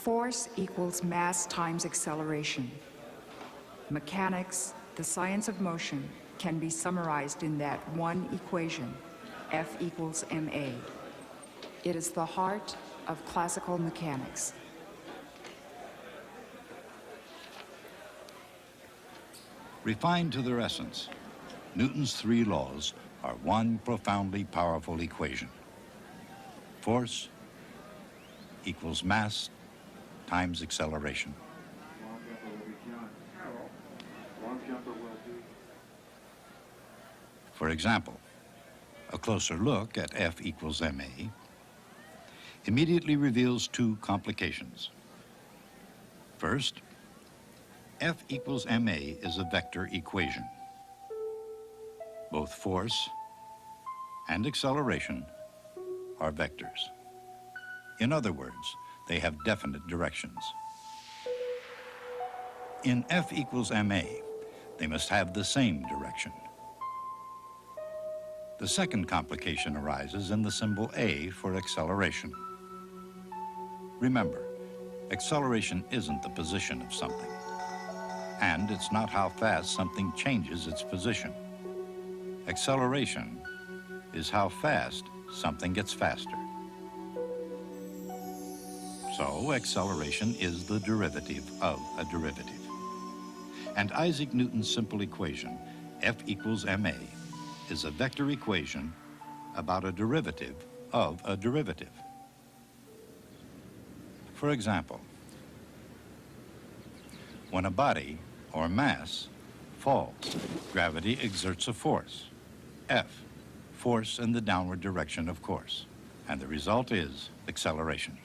Force equals mass times acceleration. Mechanics, the science of motion, can be summarized in that one equation, F equals ma. It is the heart of classical mechanics. Refined to their essence, Newton's three laws are one profoundly powerful equation. Force equals mass times acceleration. For example, a closer look at F equals ma immediately reveals two complications. First, F equals ma is a vector equation. Both force and acceleration are vectors. In other words, they have definite directions. In F equals ma, they must have the same direction. The second complication arises in the symbol A for acceleration. Remember, acceleration isn't the position of something, and it's not how fast something changes its position. Acceleration is how fast something gets faster. So acceleration is the derivative of a derivative. And Isaac Newton's simple equation, F equals ma, is a vector equation about a derivative of a derivative. For example, when a body or mass falls, gravity exerts a force, F, force in the downward direction, of course, and the result is acceleration.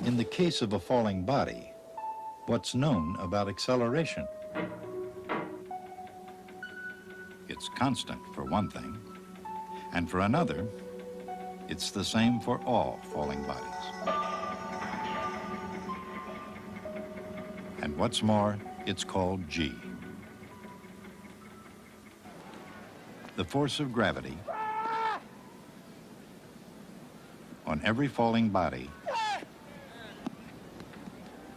In the case of a falling body, what's known about acceleration? It's constant, for one thing, and for another, it's the same for all falling bodies. And what's more, it's called G. The force of gravity on every falling body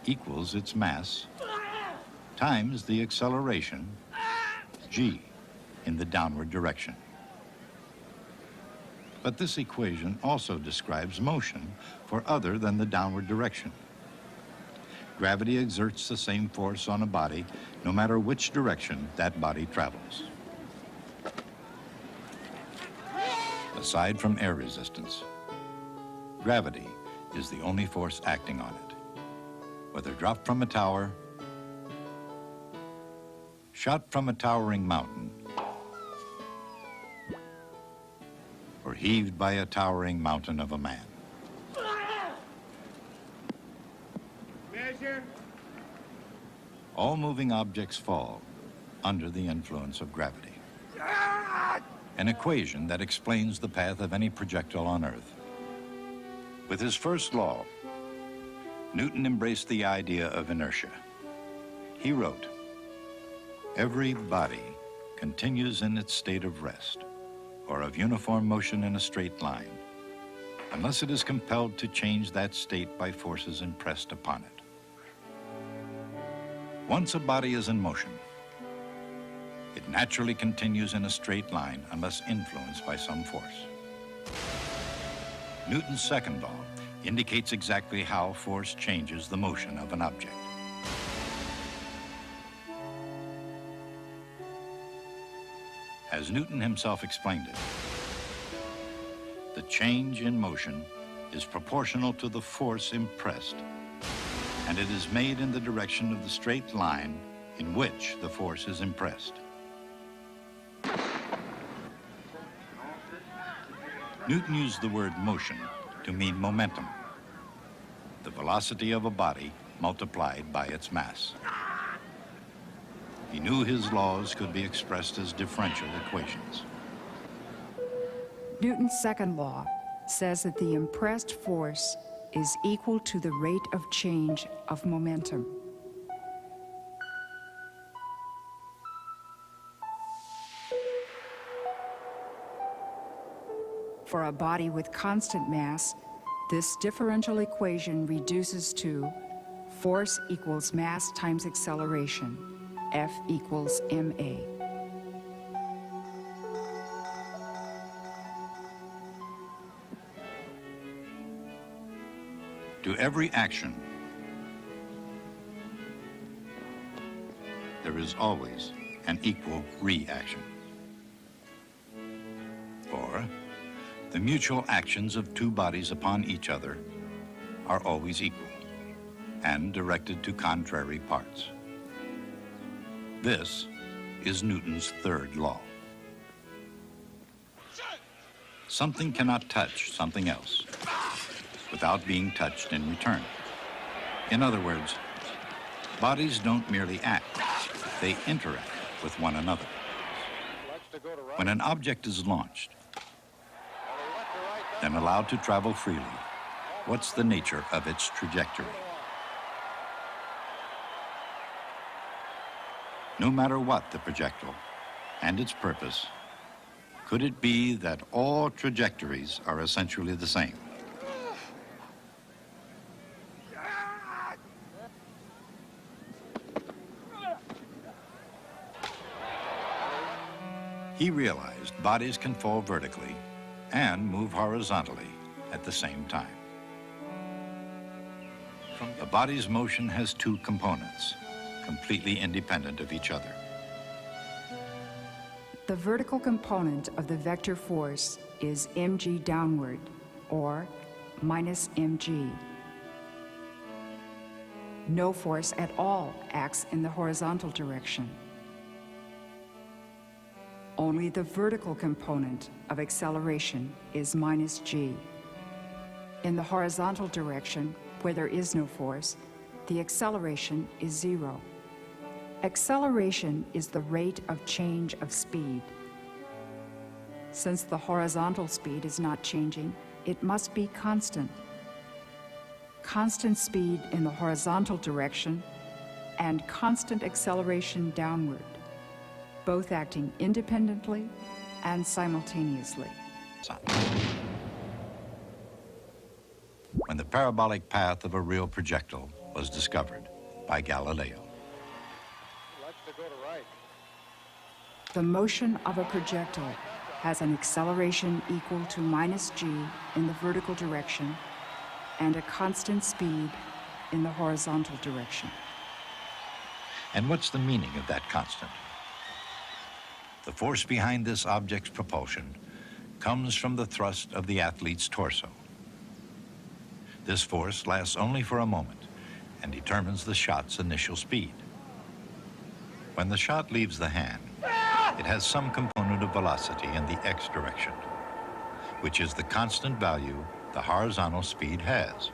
equals its mass times the acceleration, G, in the downward direction. But this equation also describes motion for other than the downward direction. Gravity exerts the same force on a body no matter which direction that body travels. Aside from air resistance, gravity is the only force acting on it. Whether dropped from a tower, shot from a towering mountain, or heaved by a towering mountain of a man. Measure. All moving objects fall under the influence of gravity. An equation that explains the path of any projectile on Earth. With his first law, Newton embraced the idea of inertia. He wrote, "Every body continues in its state of rest, or of uniform motion in a straight line, unless it is compelled to change that state by forces impressed upon it." Once a body is in motion, it naturally continues in a straight line unless influenced by some force. Newton's second law indicates exactly how force changes the motion of an object. As Newton himself explained it, the change in motion is proportional to the force impressed, and it is made in the direction of the straight line in which the force is impressed. Newton used the word motion to mean momentum, the velocity of a body multiplied by its mass. He knew his laws could be expressed as differential equations. Newton's second law says that the impressed force is equal to the rate of change of momentum. For a body with constant mass, this differential equation reduces to force equals mass times acceleration, F equals ma. To every action, there is always an equal reaction. Or, the mutual actions of two bodies upon each other are always equal and directed to contrary parts. This is Newton's third law. Something cannot touch something else without being touched in return. In other words, bodies don't merely act, they interact with one another. When an object is launched, then allowed to travel freely, what's the nature of its trajectory? No matter what the projectile and its purpose, could it be that all trajectories are essentially the same? He realized bodies can fall vertically and move horizontally at the same time. A body's motion has two components, completely independent of each other. The vertical component of the vector force is mg downward, or minus mg. No force at all acts in the horizontal direction. Only the vertical component of acceleration is minus g. In the horizontal direction, where there is no force, the acceleration is 0. Acceleration is the rate of change of speed. Since the horizontal speed is not changing, it must be constant. Constant speed in the horizontal direction and constant acceleration downward, both acting independently and simultaneously. When the parabolic path of a real projectile was discovered by Galileo. The motion of a projectile has an acceleration equal to minus g in the vertical direction and a constant speed in the horizontal direction. And what's the meaning of that constant? The force behind this object's propulsion comes from the thrust of the athlete's torso. This force lasts only for a moment and determines the shot's initial speed. When the shot leaves the hand, it has some component of velocity in the x direction, which is the constant value the horizontal speed has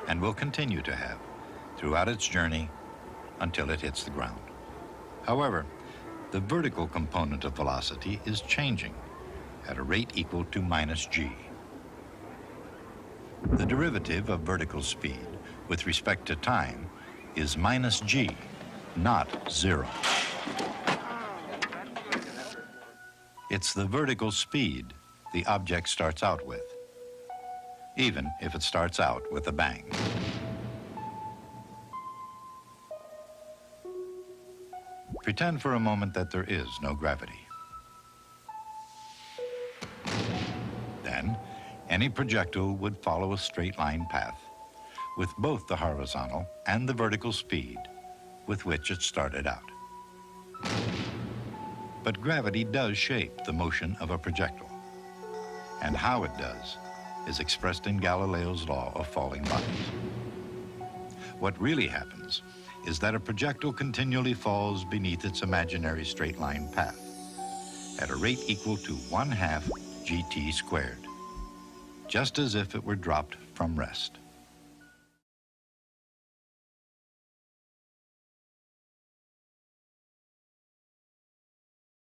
and will continue to have throughout its journey until it hits the ground. However, the vertical component of velocity is changing at a rate equal to minus g. The derivative of vertical speed with respect to time is minus g, not 0. It's the vertical speed the object starts out with, even if it starts out with a bang. Pretend for a moment that there is no gravity. Then, any projectile would follow a straight line path with both the horizontal and the vertical speed with which it started out. But gravity does shape the motion of a projectile, and how it does is expressed in Galileo's law of falling bodies. What really happens is that a projectile continually falls beneath its imaginary straight line path at a rate equal to 1/2 gt squared, just as if it were dropped from rest.